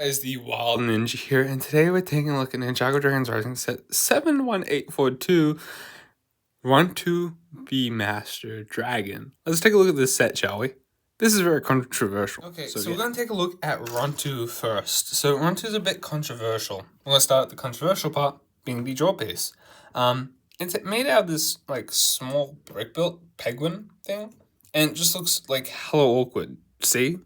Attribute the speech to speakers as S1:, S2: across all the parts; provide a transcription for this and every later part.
S1: As the Wild Ninja here, and today we're taking a look at Ninjago Dragons Rising set 71842 Rontu Be Master Dragon. Let's take a look at this set, shall we? This is very controversial. Okay, so we're going to take a look at Rontu first. So Rontu is a bit controversial. We're going to start at the controversial part, being the draw piece. It's made out of this like small brick built penguin thing, and it just looks like hella awkward. See?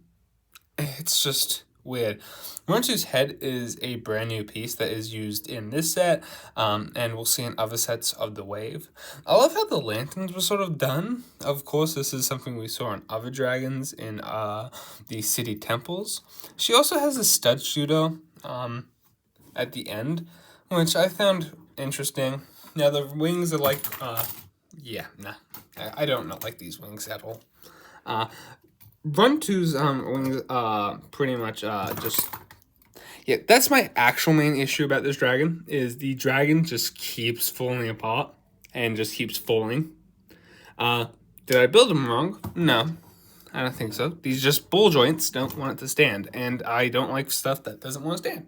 S1: It's just weird. Rontu's head is a brand new piece that is used in this set, and we'll see in other sets of the wave. I love how the lanterns were sort of done. Of course, this is something we saw in other dragons in the city temples. She also has a stud shooter at the end, which I found interesting. Now, the wings are like, I don't not like these wings at all. Rontu's wings pretty much just... Yeah, that's my actual main issue about this dragon, is the dragon just keeps falling apart and just keeps falling. Did I build them wrong? No, I don't think so. These just ball joints don't want it to stand, and I don't like stuff that doesn't want to stand.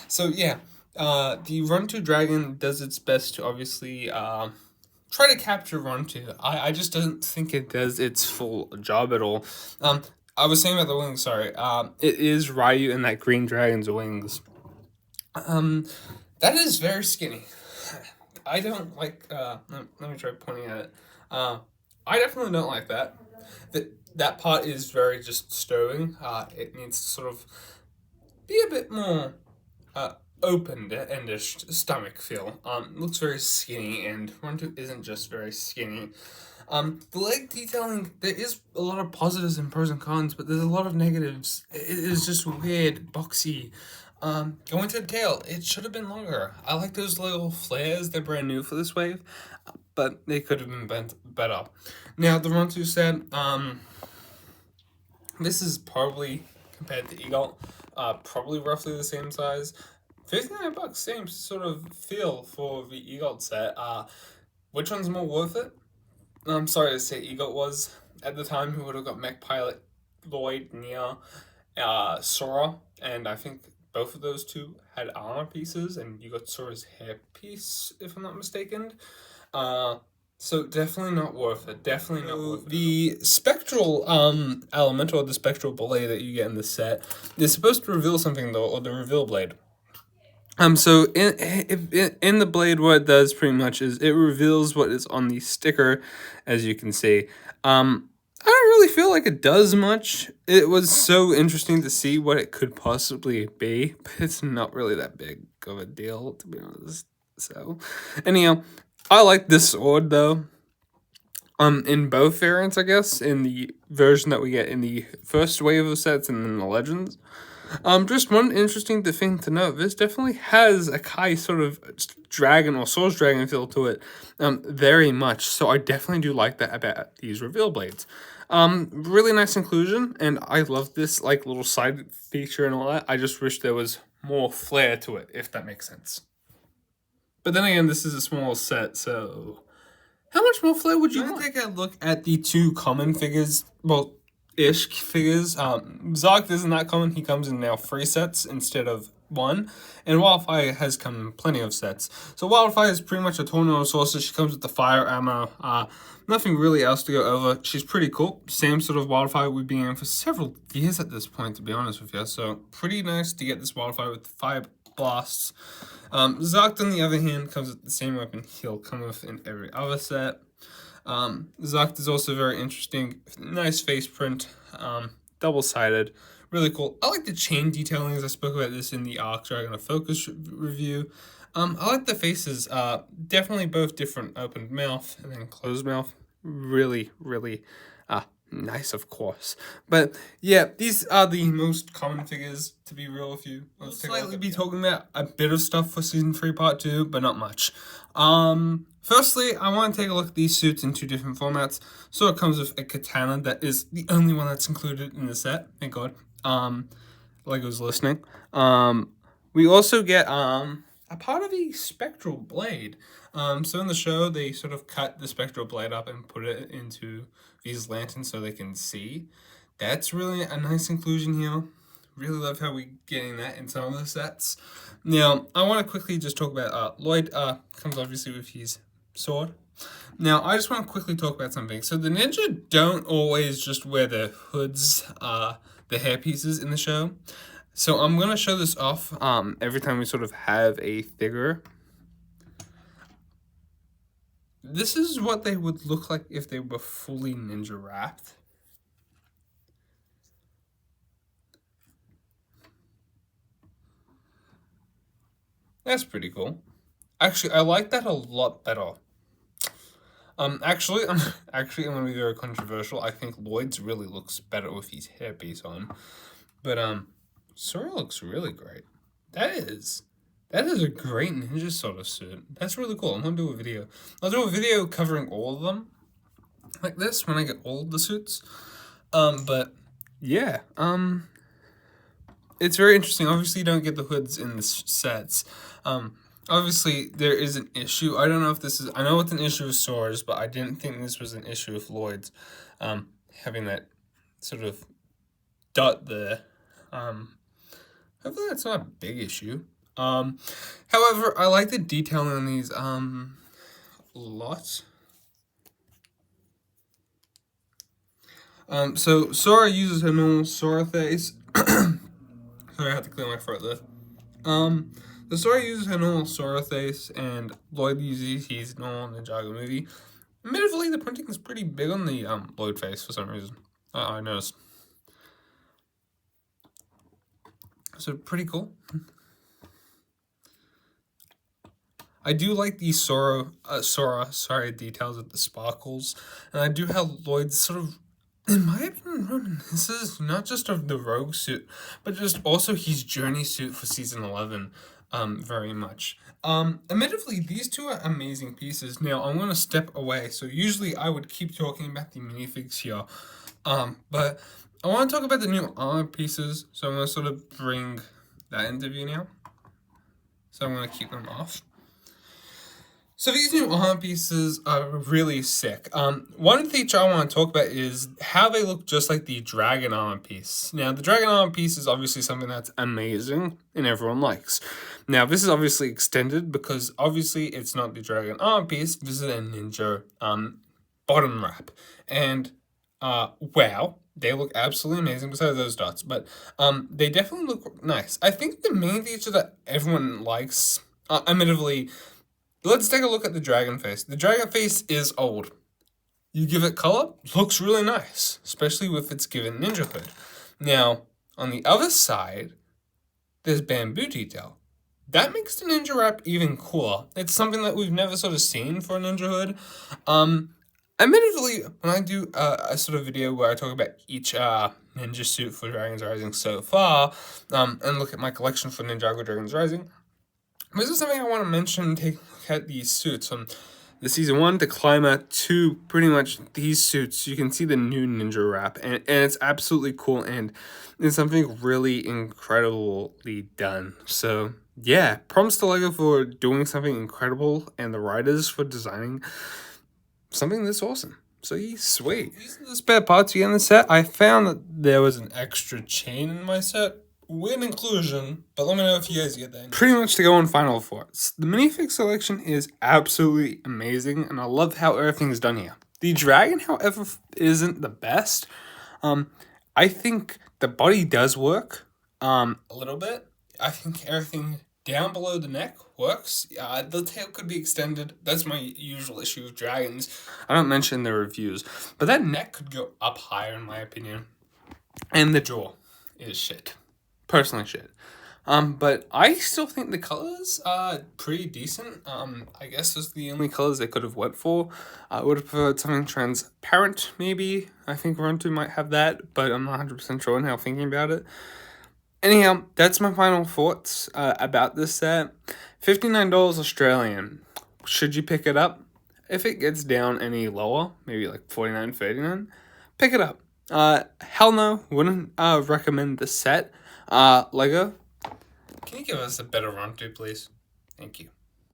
S1: So yeah, the Rontu dragon does its best to obviously try to capture Rontu. I just don't think it does its full job at all. I was saying about the wings, sorry. It is Ryu and that green dragon's wings. That is very skinny. I don't like, let me try pointing at it. I definitely don't like that. That part is very just stirring. It needs to sort of be a bit more opened and stomach feel. Looks very skinny, and Rontu isn't just very skinny. The leg detailing, there is a lot of positives and pros and cons, but there's a lot of negatives. It is just weird, boxy. Going to the tail, it should have been longer. I like those little flares, they're brand new for this wave, but they could have been better. Now, the Rontu set, this is probably, compared to Eagle, probably roughly the same size. $59, same sort of feel for the EGOT set. Which one's more worth it? I'm sorry to say EGOT was. At the time, we would have got Mech Pilot Lloyd, Nia, Sora, and I think both of those two had armor pieces, and you got Sora's hair piece, if I'm not mistaken. So definitely not worth it. Definitely not worth it. The Spectral Elemental, the Spectral Blade that you get in the set, is supposed to reveal something though, or the Reveal Blade. So in the blade, what it does pretty much is it reveals what is on the sticker, as you can see. I don't really feel like it does much. It was so interesting to see what it could possibly be, but it's not really that big of a deal, to be honest. So, anyhow, I like this sword though. In both variants, I guess, in the version that we get in the first wave of sets and then the Legends. Just one interesting thing to note, this definitely has a Kai sort of dragon or Soul's Dragon feel to it, very much, so I definitely do like that about these Reveal Blades. Really nice inclusion, and I love this, like, little side feature and all that. I just wish there was more flair to it, if that makes sense. But then again, this is a small set, so how much more flair would you want? Take a look at the two common figures, well, ish figures. Zog isn't that common. He comes in now 3 sets instead of 1, and Wildfire has come in plenty of sets. So Wildfire is pretty much a tornado sorcerer. She comes with the fire ammo. Nothing really else to go over. She's pretty cool. Same sort of Wildfire we've been in for several years at this point, to be honest with you. So pretty nice to get this Wildfire with the fire blasts. Zogt, on the other hand, comes with the same weapon he'll come with in every other set. Zogt is also very interesting. Nice face print. Double-sided. Really cool. I like the chain detailing, as I spoke about this in the Arc Dragon of Focus review. I like the faces. Definitely both different. Open mouth and then closed mouth. Really, really nice, of course. But yeah, these are the most common figures, to be real with you. Let's slightly be talking about a bit of stuff for Season 3 Part 2, but not much. Firstly, I want to take a look at these suits in 2 different formats. So it comes with a katana that is the only one that's included in the set. Thank God. Lego's listening. We also get a part of a Spectral Blade. So in the show, they sort of cut the Spectral Blade up and put it into these lanterns so they can see. That's really a nice inclusion here. Really love how we're getting that in some of the sets. Now, I want to quickly just talk about Lloyd. Comes obviously with his sword. Now, I just want to quickly talk about something. So the ninja don't always just wear the hoods, the hair pieces in the show. So I'm going to show this off every time we sort of have a figure. This is what they would look like if they were fully ninja wrapped. That's pretty cool. Actually, I like that a lot better. Actually, I'm gonna be very controversial. I think Lloyd's really looks better with his hairpiece on, but Sora looks really great. That is a great ninja sort of suit. That's really cool. I'm gonna do a video. I'll do a video covering all of them, like this, when I get all of the suits. But yeah, it's very interesting. Obviously, you don't get the hoods in the sets. Obviously, there is an issue. I don't know if this is... I know it's an issue with Sora's, but I didn't think this was an issue with Lloyd's. Having that sort of dot there. Hopefully that's not a big issue. However, I like the detailing on these a lot. So Sora uses her normal Sora face. Sorry, I had to clear my throat there. The Sora uses her normal Sora face, and Lloyd uses his normal Ninjago movie. Admittedly, the printing is pretty big on the Lloyd face for some reason. I noticed. So pretty cool. I do like the Sora details with the sparkles, and I do have Lloyd's sort of, in my opinion, this is not just of the Rogue suit, but just also his Journey suit for season 11. Very much. Admittedly, these two are amazing pieces. Now, I'm going to step away. So usually I would keep talking about the minifigs here. But I want to talk about the new armor pieces. So I'm going to sort of bring that into view now. So I'm going to keep them off. So these new armor pieces are really sick. One feature I want to talk about is how they look just like the dragon armor piece. Now, the dragon armor piece is obviously something that's amazing and everyone likes. Now, this is obviously extended because obviously it's not the dragon armor piece. This is a ninja bottom wrap. And, wow, they look absolutely amazing besides those dots. But they definitely look nice. I think the main feature that everyone likes, admittedly... Let's take a look at the dragon face. The dragon face is old. You give it color, looks really nice, especially with its given ninja hood. Now, on the other side, there's bamboo detail. That makes the ninja wrap even cooler. It's something that we've never sort of seen for a ninja hood. Admittedly, when I do a sort of video where I talk about each ninja suit for Dragons Rising so far, and look at my collection for Ninjago Dragons Rising, this is something I want to mention. Take a look at these suits. From the season 1 to Climber to pretty much these suits, you can see the new ninja wrap, and it's absolutely cool, and it's something really incredibly done. So yeah, props to LEGO for doing something incredible, and the writers for designing something this awesome. So yeah, sweet. These are the spare parts you get in the set. I found that there was an extra chain in my set. Weird inclusion, but let me know if you guys get that. Pretty much to go on final thoughts. The minifig selection is absolutely amazing, and I love how everything's done here. The dragon, however, isn't the best. I think the body does work a little bit. I think everything down below the neck works. The tail could be extended. That's my usual issue with dragons. I don't mention the reviews, but that neck could go up higher in my opinion. And the jaw is shit. Personally shit. But I still think the colors are pretty decent. I guess those are the only colors they could have went for. I would have preferred something transparent, maybe. I think Rontu might have that, but I'm not 100% sure now thinking about it. Anyhow, that's my final thoughts about this set. $59 Australian. Should you pick it up? If it gets down any lower, maybe like $49, $39, pick it up. Hell no, wouldn't recommend the set. LEGO, can you give us a better Rontu, please? Thank you.